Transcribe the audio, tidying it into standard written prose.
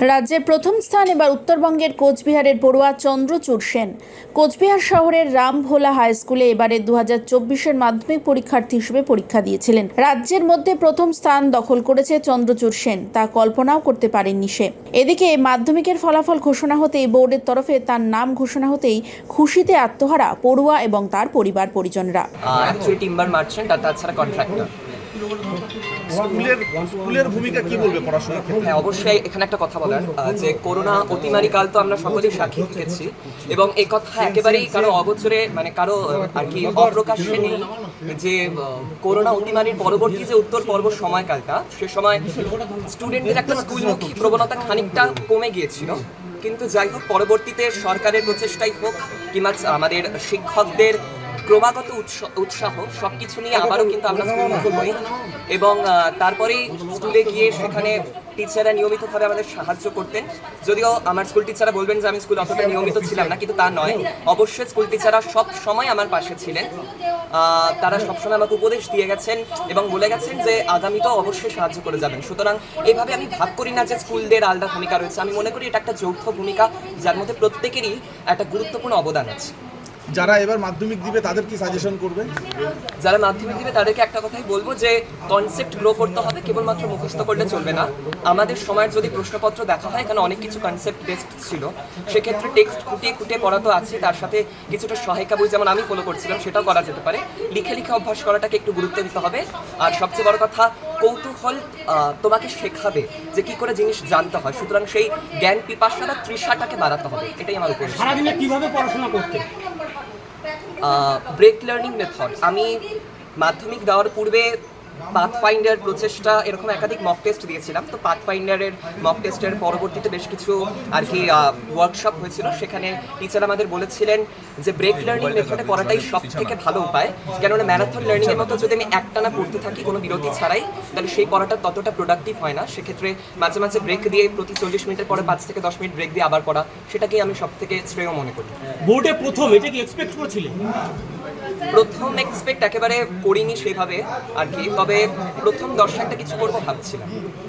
রাজ্যের প্রথম স্থান এবার উত্তরবঙ্গের কোচবিহারের পড়ুয়া চন্দ্রচূড় সেন। কোচবিহার শহরের রামভোলা হাই স্কুলে এবারে 2024-এর মাধ্যমিক পরীক্ষার্থী হিসেবে পরীক্ষা দিয়েছিলেন। রাজ্যের মধ্যে প্রথম স্থান দখল করেছে চন্দ্রচূড় সেন, তা কল্পনাও করতে পারেননি সে। এদিকে মাধ্যমিকের ফলাফল ঘোষণা হতেই বোর্ডের তরফে তার নাম ঘোষণা হতেই খুশিতে আত্মহারা পড়ুয়া এবং তার পরিবার পরিজনরা। টিম্বার মার্চেন্ট আর তাছাড়া কন্ট্রাক্টর। স্কুলের ভূমিকা কি বলবে পড়াশোনার ক্ষেত্রে? হ্যাঁ, অবশ্যই এখানে একটা কথা বলার যে করোনা অতিমারি কাল তো আমরা সকলেই সাক্ষী থেকেছি এবং এই কথা একেবারেই কারো অগোচরে কারো আর কি অপ্রকাশ্যে নেই যে করোনা অতিমারির পরবর্তী যে উত্তর পর্ব সময়কালটা, সে সময় স্টুডেন্টদের একটা স্কুলমুখী প্রবণতা খানিকটা কমে গিয়েছিল। কিন্তু যাই হোক, পরবর্তীতে সরকারের প্রচেষ্টাই হোক কিংবা আমাদের শিক্ষকদের ক্রমাগত উৎসাহ সবকিছু নিয়ে আবারও কিন্তু আমরা স্কুলমুখী হই এবং তারপরেই স্কুলে গিয়ে সেখানে টিচাররা নিয়মিতভাবে আমাদের সাহায্য করতেন। যদিও আমার স্কুল টিচাররা বলবেন যে আমি স্কুলে অতটা নিয়মিত ছিলাম না, কিন্তু তা নয়, অবশ্যই স্কুল টিচাররা সব সময় আমার পাশে ছিলেন। তারা সবসময় আমাকে উপদেশ দিয়ে গেছেন এবং বলে গেছেন যে আগামীতেও অবশ্যই সাহায্য করে যাবেন। সুতরাং এভাবে আমি ভাব করি না যে স্কুলদের আলাদা ভূমিকা রয়েছে। আমি মনে করি এটা একটা যৌথ ভূমিকা, যার মধ্যে প্রত্যেকেরই একটা গুরুত্বপূর্ণ অবদান আছে। যারা এবার মাধ্যমিক দিবে তাদের কি সাজেশন করবে? যারা মাধ্যমিক দিবে তাদেরকে একটা কথাই বলবো যে কনসেপ্ট গ্রো করতে হবে, কেবলমাত্র মুখস্থ করলে চলবে না। আমাদের সময়ের যদি প্রশ্নপত্র দেখা হয়, এখানে অনেক কিছু কনসেপ্ট বেসড ছিল, সেক্ষেত্রে টেক্সট খুঁটিয়ে খুঁটিয়ে পড়া তো আছে, তার সাথে কিছুটা সহায়িকা বই যেমন আমি ফলো করছিলাম সেটাও করা যেতে পারে। লিখে লিখে অভ্যাস করাটাকে একটু গুরুত্ব দিতে হবে। আর সবচেয়ে বড় কথা, কৌতূহল তোমাকে শেখাবে যে কি করে জিনিস জানতে হয়। সুতরাং সেই জ্ঞান পিপাসাটা তৃষাটাকে বাড়াতে হবে, এটাই আমার উপর। সারাদিনে কিভাবে পড়াশোনা করতে? Break learning method. আমি মাধ্যমিক দেওয়ার পূর্বে পাথফাইন্ডার প্রচেষ্টা এরকম একাধিক মক টেস্ট দিয়েছিলাম। তো পাথফাইন্ডারের মক টেস্টের পরবর্তীতে বেশ কিছু আর কি ওয়ার্কশপ হয়েছিল। সেখানে টিচার আমাদের বলেছিলেন যে ব্রেক লার্নিং মেথডে পড়াটাই সব থেকে ভালো উপায়, কেননা ম্যারাথন লার্নিংয়ের মতো যদি আমি একটানা পড়তে থাকি কোনো বিরতি ছাড়াই, তাহলে সেই পড়াটা ততটা প্রোডাক্টিভ হয় না। সেক্ষেত্রে মাঝে মাঝে ব্রেক দিয়ে প্রতি 40 মিনিটের পরে 5 থেকে 10 মিনিট ব্রেক দিয়ে আবার পড়া, সেটাকেই আমি সব থেকে শ্রেয় মনে করি। বোর্ডে প্রথম এটা কি এক্সপেক্ট করেছিলেন? প্রথম এক্সপেক্ট একেবারে করিনি সেভাবে আর কি, তবে প্রথম 10 একটা কিছু করবো ভাবছিলাম।